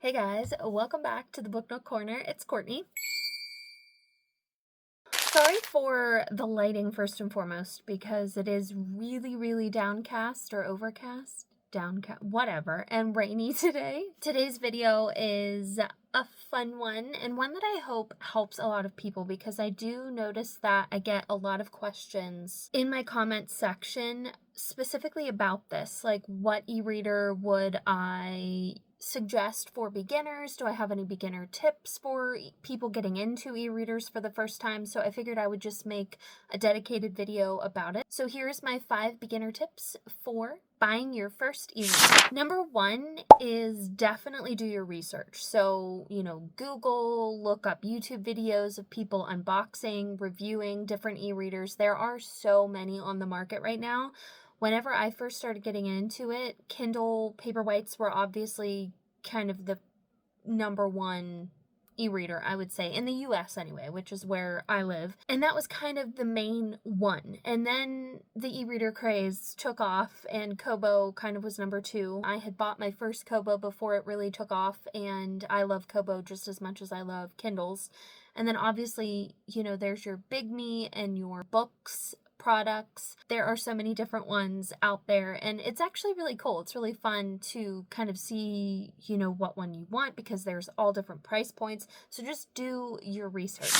Hey guys, welcome back to the Book Nook Corner. It's Courtney. Sorry for the lighting first and foremost, because it is really downcast or overcast, downcast, whatever, and rainy today. Today's video is a fun one, and one that I hope helps a lot of people, because I do notice that I get a lot of questions in my comments section specifically about this, like what e-reader would I suggest for beginners? Do I have any beginner tips for people getting into e-readers for the first time? So I figured I would just make a dedicated video about it. So here's my 5 beginner tips for buying your first e-reader. Number 1 is definitely do your research. So, Google, look up YouTube videos of people unboxing, reviewing different e-readers. There are so many on the market right now. Whenever I first started getting into it, Kindle Paperwhites were obviously kind of the number one e-reader, I would say, in the US anyway, which is where I live. And that was kind of the main one. And then the e-reader craze took off and Kobo kind of was number 2. I had bought my first Kobo before it really took off, and I love Kobo just as much as I love Kindles. And then obviously, there's your Big Me and your books products. There are so many different ones out there, and it's actually really cool. It's really fun to kind of see, what one you want, because there's all different price points. So just do your research.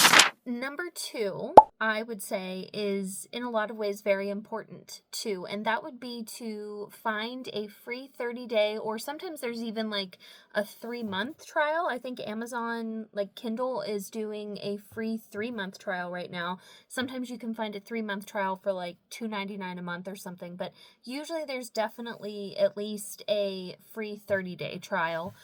Number 2, I would say, is in a lot of ways very important too, and that would be to find a free 30-day, or sometimes there's even like a 3-month trial. I think Amazon, like Kindle, is doing a free 3-month trial right now. Sometimes you can find a 3-month trial for like $2.99 a month or something, but usually there's definitely at least a free 30-day trial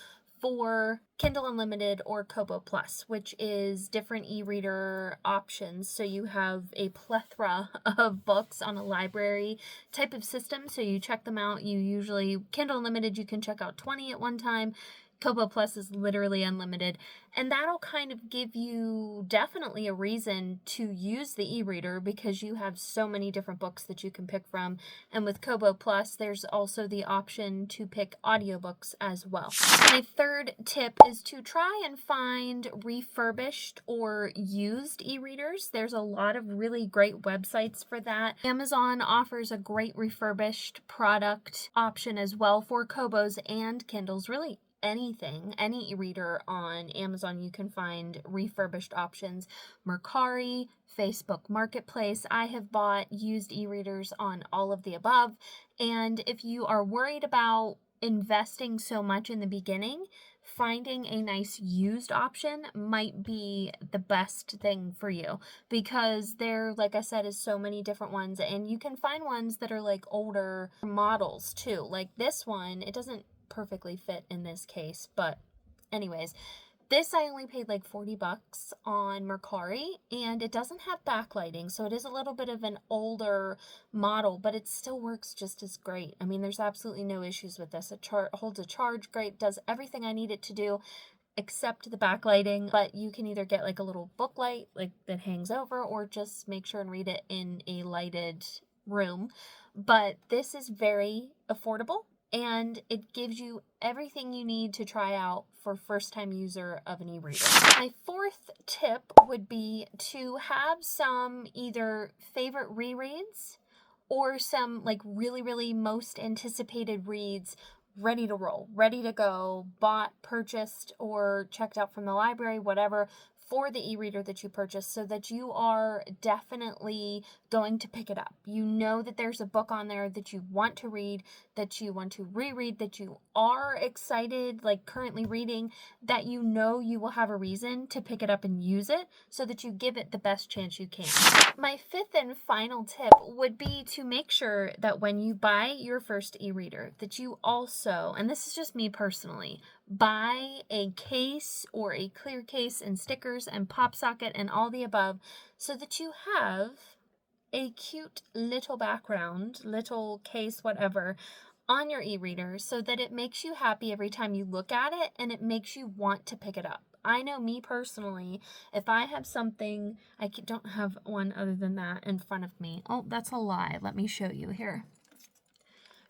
for Kindle Unlimited or Kobo Plus, which is different e-reader options. So you have a plethora of books on a library type of system. So you check them out. You usually, Kindle Unlimited, you can check out 20 at one time. Kobo Plus is literally unlimited, and that'll kind of give you definitely a reason to use the e-reader, because you have so many different books that you can pick from. And with Kobo Plus, there's also the option to pick audiobooks as well. My 3rd tip is to try and find refurbished or used e-readers. There's a lot of really great websites for that. Amazon offers a great refurbished product option as well for Kobos and Kindles. Really anything, any e-reader on Amazon, you can find refurbished options. Mercari, Facebook Marketplace. I have bought used e-readers on all of the above. And if you are worried about investing so much in the beginning, finding a nice used option might be the best thing for you, because there, like I said, is so many different ones, and you can find ones that are like older models too. Like this one, it doesn't perfectly fit in this case, but anyways, this I only paid like $40 on Mercari, and it doesn't have backlighting, so it is a little bit of an older model, but it still works just as great. I mean, there's absolutely no issues with this. It holds a charge great, does everything I need it to do except the backlighting, but you can either get like a little book light like that hangs over, or just make sure and read it in a lighted room. But this is very affordable, and it gives you everything you need to try out for first-time user of an e-reader. My 4th tip would be to have some either favorite rereads or some like really most anticipated reads ready to roll, ready to go, bought, purchased, or checked out from the library, whatever, for the e-reader that you purchase, so that you are definitely going to pick it up. You know that there's a book on there that you want to read, that you want to reread, that you are excited, like currently reading, that you know you will have a reason to pick it up and use it, so that you give it the best chance you can. My 5th and final tip would be to make sure that when you buy your first e-reader, that you also, and this is just me personally, buy a case or a clear case and stickers and pop socket and all the above, so that you have a cute little background, little case, whatever, on your e-reader, so that it makes you happy every time you look at it, and it makes you want to pick it up. I know me personally, if I have something, I don't have one other than that in front of me. Oh, that's a lie. Let me show you here.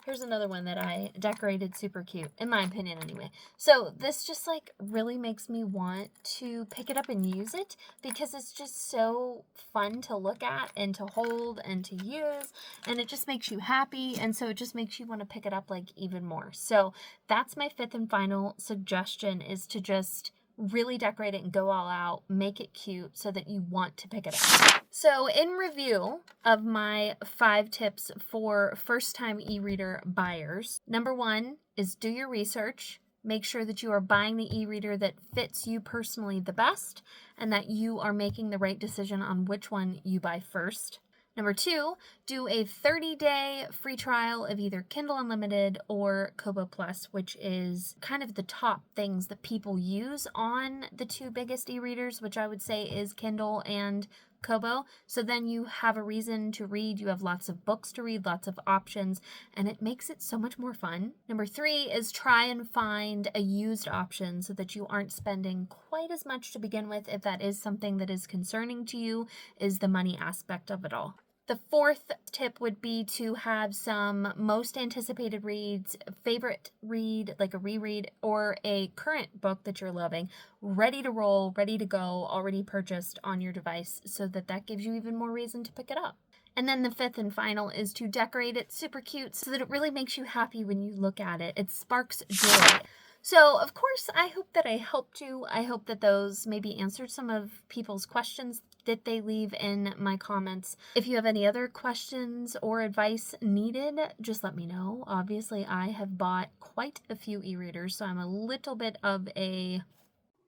Here's another one that I decorated super cute, in my opinion anyway. So this just like really makes me want to pick it up and use it because it's just so fun to look at and to hold and to use, and it just makes you happy, and so it just makes you want to pick it up like even more. So that's my fifth and final suggestion, is to just really decorate it and go all out, make it cute so that you want to pick it up. So in review of my 5 tips for first-time e-reader buyers, number 1 is do your research. Make sure that you are buying the e-reader that fits you personally the best and that you are making the right decision on which one you buy first. Number 2, do a 30-day free trial of either Kindle Unlimited or Kobo Plus, which is kind of the top things that people use on the 2 biggest e-readers, which I would say is Kindle and Kobo. So then you have a reason to read, you have lots of books to read, lots of options, and it makes it so much more fun. Number 3 is try and find a used option so that you aren't spending quite as much to begin with. If that is something that is concerning to you, is the money aspect of it all. The 4th tip would be to have some most anticipated reads, favorite read, like a reread, or a current book that you're loving, ready to roll, ready to go, already purchased on your device, so that that gives you even more reason to pick it up. And then the 5th and final is to decorate it super cute so that it really makes you happy when you look at it. It sparks joy. So, of course, I hope that I helped you. I hope that those maybe answered some of people's questions that they leave in my comments. If you have any other questions or advice needed, just let me know. Obviously, I have bought quite a few e-readers, so I'm a little bit of a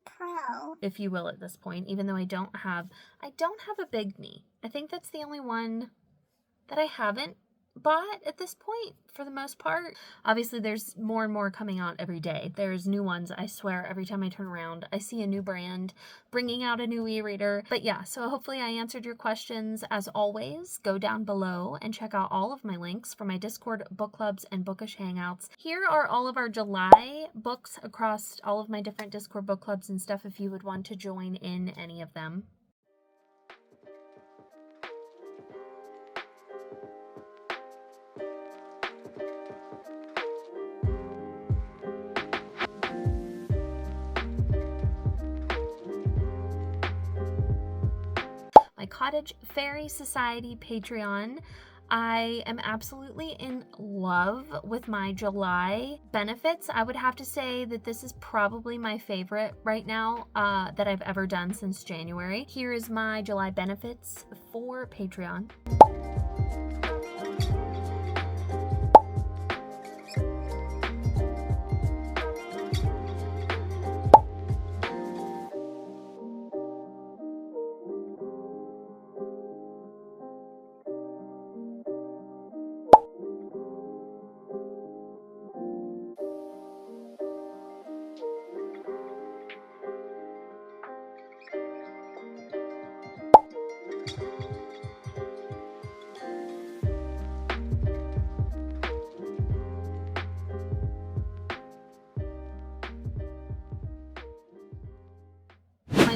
pro, if you will, at this point, even though I don't have a big knee. I think that's the only one that I haven't bought at this point for the most part. Obviously there's more and more coming out every day. There's new ones, I swear. Every time I turn around I see a new brand bringing out a new e-reader. But yeah, so hopefully I answered your questions. As always, go down below and check out all of my links for my Discord book clubs and bookish hangouts. Here are all of our July books across all of my different Discord book clubs and stuff if you would want to join in any of them. Cottage Fairy Society Patreon. I am absolutely in love with my July benefits. I would have to say that this is probably my favorite right now that I've ever done since January. Here is my July benefits for Patreon.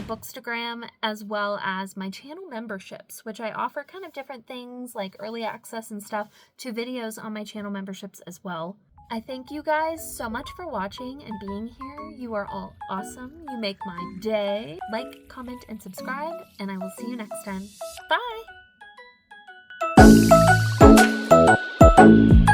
Bookstagram, as well as my channel memberships, which I offer kind of different things like early access and stuff to videos on my channel memberships as well. I thank you guys so much for watching and being here. You are all awesome. You make my day. Like, comment, and subscribe, and I will see you next time. Bye!